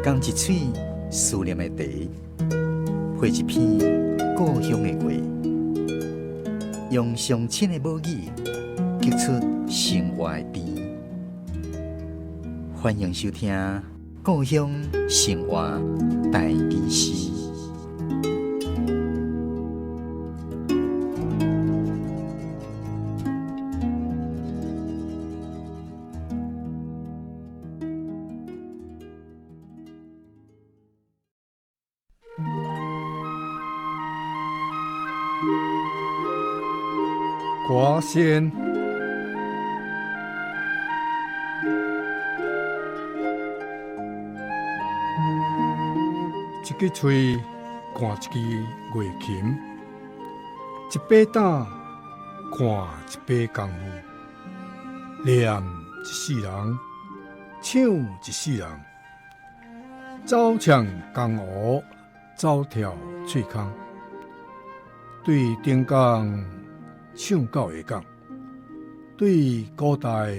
甘一嘴思念的茶，配一片故乡的话，用上亲的母语激出生活的甜。欢迎收听《故乡生活台语诗》。歌仙，一支嘴赶一支月琴，一把胆赶一把功夫，念一世人，唱一世人，走唱江湖，走跳喙空，对顶港唱到下港，对古代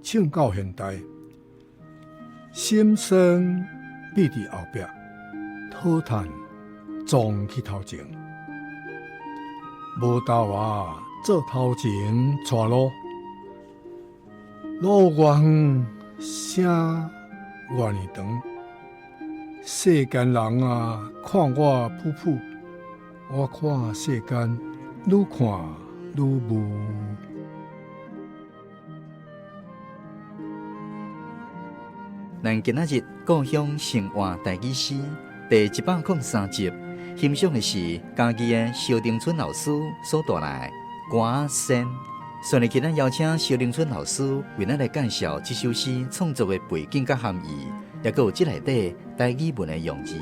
唱到现代，心声闭伫后壁，讨叹撞去头前，无斗啊做头前带路，路越远声越呢长，世间人啊看我噗噗，我看世间愈看愈无。咱今仔日故乡生活台语诗第103集，欣赏的是嘉义的萧丁春老师所带来《歌仙》。顺利今咱邀请萧丁春老师为咱来介绍这首诗创作的背景甲含义，也有这内底台语文的用字。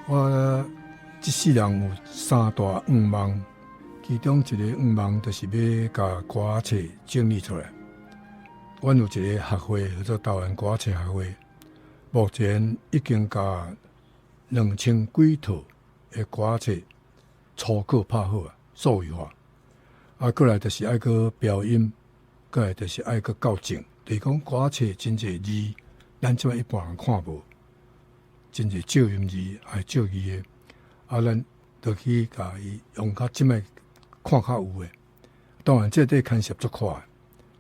我这世人有三大愿望，其中一个愿望就是要把歌册整理出来。阮有一个学会叫做台湾歌册学会，目前已经把2000几套的歌册初稿拍好啊，数位化。过来就是爱个标音，过来就是爱个校正。就是讲歌册真侪字，咱即摆一般人看无，真侪少音字，还少字的。咱就去甲伊用较即摆看较有诶。当然，这底牵涉足快，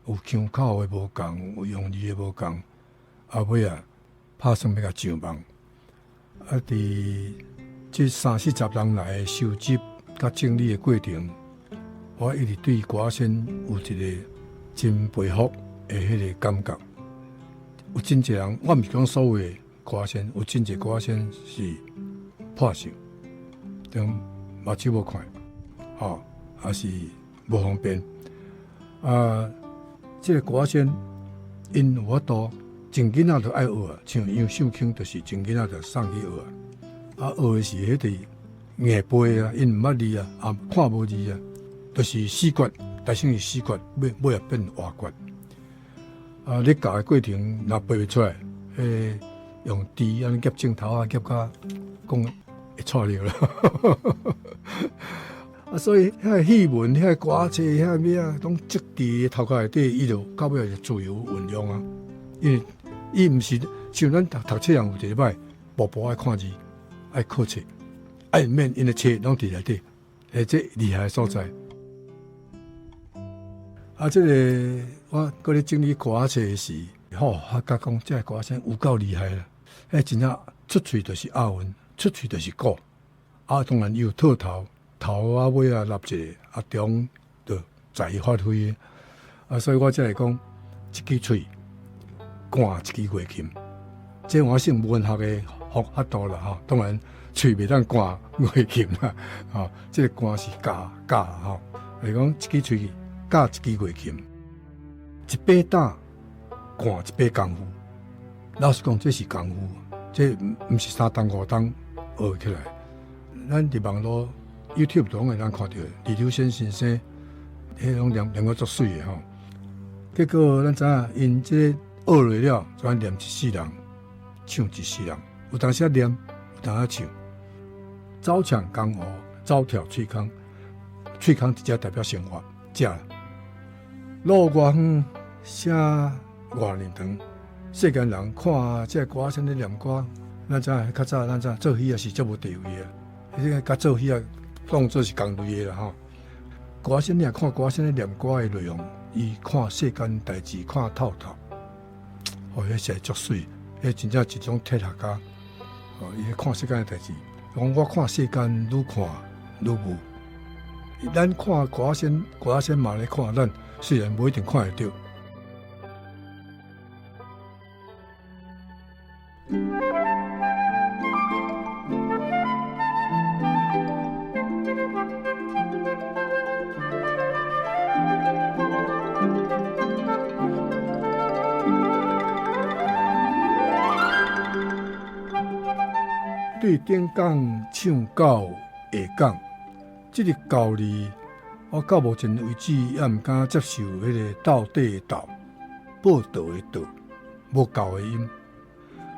有腔口诶无共，有用字诶无共。尾啊，拍算要甲上网。伫这30-40人来收集甲整理诶过程，我一直对歌仙有一个真佩服诶迄个感觉。有真侪人，我毋是讲所有诶歌仙，有真侪歌仙是破相。等目睭无看，还是无方便。这个歌仙因有法度，真囡仔就爱学啊，像杨秀卿就是真囡仔就送去学啊。学的是迄个硬背啊，因毋捌字啊，看无字啊，就是死决，大声是死决，尾也变活决。你教的过程若背袂出来，用字安尼夹镜头啊，夹甲讲。会错了啦，所以遐戏文、遐歌册、遐咩啊，拢积伫头壳内底，伊就到尾就自由运用啊。因为伊毋是像咱读册人有一个摆，步步爱看字，爱靠册，爱免因的册拢伫内底，这厉害的所在。这个我搁咧整理歌册时，甲讲这歌声有够厉害啦，真正出嘴就是押韵。出去就是鼓，当然有套头啊尾啊立一个，中就在伊发挥所以我才会讲一支嘴赶一支月琴，这我算文学的幅度啦当然嘴袂当赶月琴啦这个赶是架就是讲一支嘴架一支月琴，一把胆赶一把功夫。老实讲，这是功夫，这毋是3档5档。学起来，咱伫网络 YouTube 拢会咱看到李流先生，迄种念个足水的结果咱知影，因这学落了，专念一世人，唱一世人。有当时念，有当时唱。走唱江湖，走跳喙空，喙空直接代表生活，食。路越远，声越呢长，世间人看这歌声咧念歌，咱知较早做戏也是足无地位啊，迄个甲做戏啊当做是同类的啦吼。歌声咧看歌声咧念歌的内容，伊看世间代志看透透，哦，迄是足水，迄真正一种铁学家。哦，伊看世间的代志，讲我看世间愈看愈无。咱看歌声嘛咧看咱，虽然无一定看会到。对顶讲唱到下讲，这个教字，我到目前为止也毋敢接受迄个道地的道、报道的道、无教的音。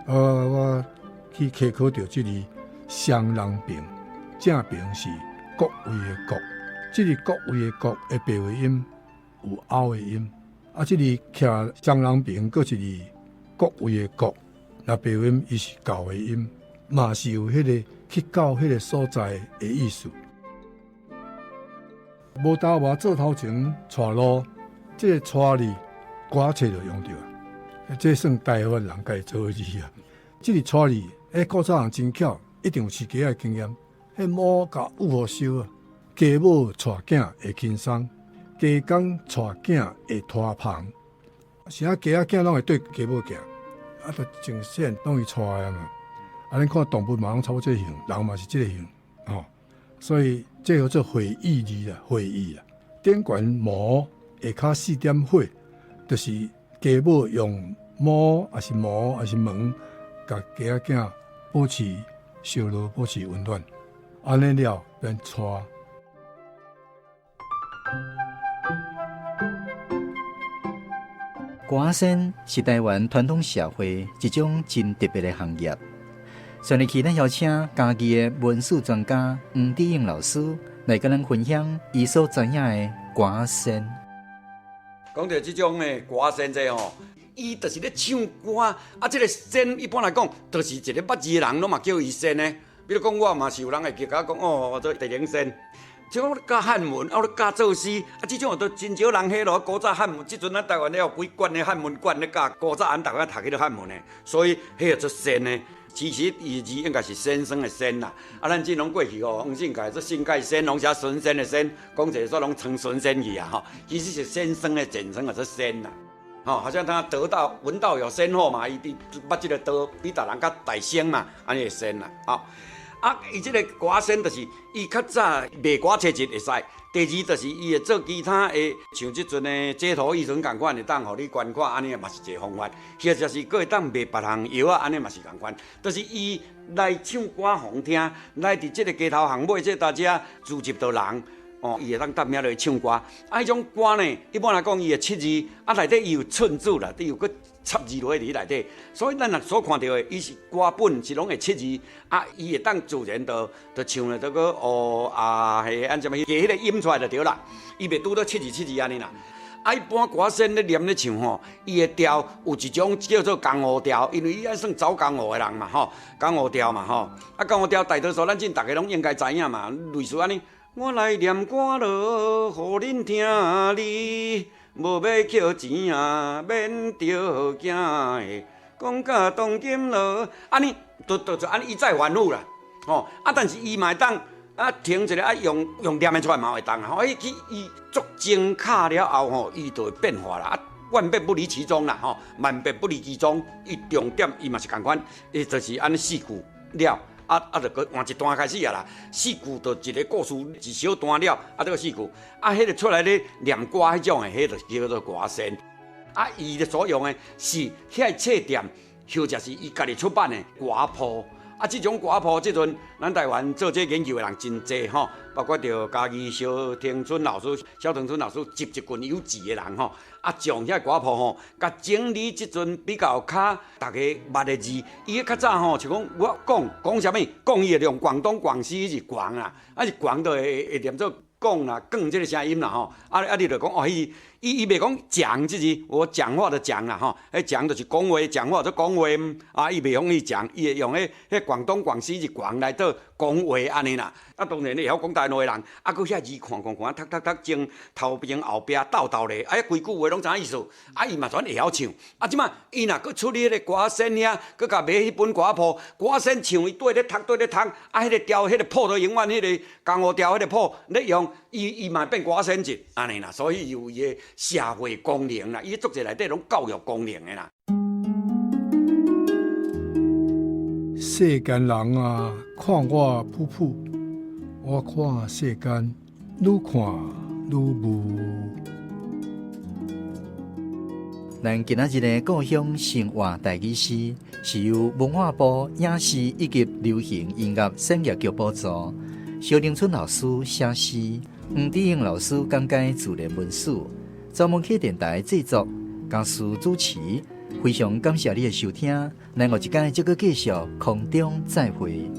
我去科考到这个双人平，正平是国位的国，这个国位的国的白话音有凹的音，啊，这个徛双人平，佫一个国位的国，那白话音伊是教的音。嘛是有迄个去到迄个所在的意思。无搭话做头前带路，这个带字歌册就用着啊，这算台湾人家做的字啊。这个带字，古早人真巧，一定有饲鸡的经验。迄母甲有好收啊，家母带囝会轻松，家公带囝会拖棚。是啊，家囝拢会对家母行，啊，就真显拢伊带啊嘛。啊，恁看动物嘛，拢差不多这形，人嘛是这个形，吼。所以这叫做会意字啦，会意啦。顶悬毛下骹4点火，就是家母用毛还是毛还是门，甲家囝保持烧热，保持温暖。安尼了便带。歌声是台湾传统社会一种真特别的行业。上日期咱邀请家己的文史专家黄智英老师来跟咱分享伊所知影的歌声。讲到这种的歌声这吼，伊就是咧唱歌，啊，这个声一般来讲，就是一个捌字的人，拢嘛叫伊声呢。比如讲，我嘛是有人会记甲讲哦，做地灵声。像我教汉文，啊，我教作诗，啊，这种都真少人迄落古早汉文，即阵咱台湾咧有几馆的汉文馆咧教古早俺大家读迄个汉文的，所以迄个做声呢。其实伊字应该是先生的先啦，啊，咱这拢过去哦，黄信介做新界先，拢写孙先的先，讲者说拢称孙先去啊，吼，其实是先生的简称啊，做先啦，吼，好像他得道闻道有先后嘛，伊捌这个道比大人较大声嘛，安尼会先啦，吼，啊，伊这个歌声就是伊较早卖歌册一会使。第二就是伊会做其他的，像即阵的街头艺人共款，会当互你捐款，安尼嘛是一个方法。或者是佫会当卖别项药啊，安尼嘛是共款。就是伊来唱歌互听，来伫即个街头巷尾，即大家聚集到人，哦，伊会当搭名落去唱歌。啊，迄种歌呢，一般来讲伊会七字，啊内底伊有寸字啦，伊有佫插字落去内底，所以咱若所看到的，伊是歌本是拢会七字，啊，伊会当自然就唱了，就个哦啊，系按怎么加迄个音出来就对啦，伊袂拄到七字安尼啦。啊，一般歌声咧念咧唱吼，伊的调有一种叫做江湖调，因为伊爱算走江湖的人嘛吼，江湖调嘛吼，啊江湖调大多数咱真大家拢应该知影嘛，类似安尼，我来念歌咯，互恁听哩。无要捡钱啊，免着惊的，讲甲当今咯，安尼就安尼一再反复啦，吼啊！但是伊嘛会当啊停一下啊用念的出来嘛会当吼，伊足精卡了后吼，伊就会变化啦，啊万变不离其宗啦，吼万变不离其宗，伊重点伊嘛是共款，伊就是安尼四句了。就搁换一段开始啊啦，四句就一个故事一小段了，啊，这个四句，啊，迄个出来咧念歌迄种的，迄就叫做歌声。啊，伊的所用的是遐册店，或者是伊家己出版的歌谱。啊，这种歌谱，即阵咱台湾做这研究的人真侪吼，包括着家己萧庭春老师、萧庭春老师集一群有志的人吼，啊，将遐歌谱吼，甲整理即阵比较较大家捌的字。伊较早吼，像讲我讲啥物，讲伊会用广东广西是广啊，啊是广就会念做讲啦，讲这个声音啦吼，啊你就讲哦，伊袂讲讲这字，我讲话的讲啦吼，迄讲就是讲话，讲话就讲话啊，伊袂用去讲，伊会用迄广东广西是广来倒讲话安尼啦。啊，当然你会晓讲台语的人，啊，佫遐字看，读，前头边后边斗咧，啊，规句话拢知影意思，啊，伊嘛全会晓唱。啊，即马伊若佫出去迄个歌声遐，佫甲买迄本歌谱，歌声唱伊对咧读，啊，迄个调，迄个谱都永远迄个江湖调，迄个谱咧用，伊嘛变歌声节安尼啦，所以有伊的社会功能啦，伊作者内底拢教育功能的啦。世间人啊，看我噗噗，我看世间愈看愈无。咱今仔日的故乡生活台语诗，是由文化部影视以及流行音乐产业局补助，萧凌春老师写诗，黄志英老师讲解自然文史，专门客电台制作，家属主持。非常感谢你的收听，咱后一天再继续空中再会。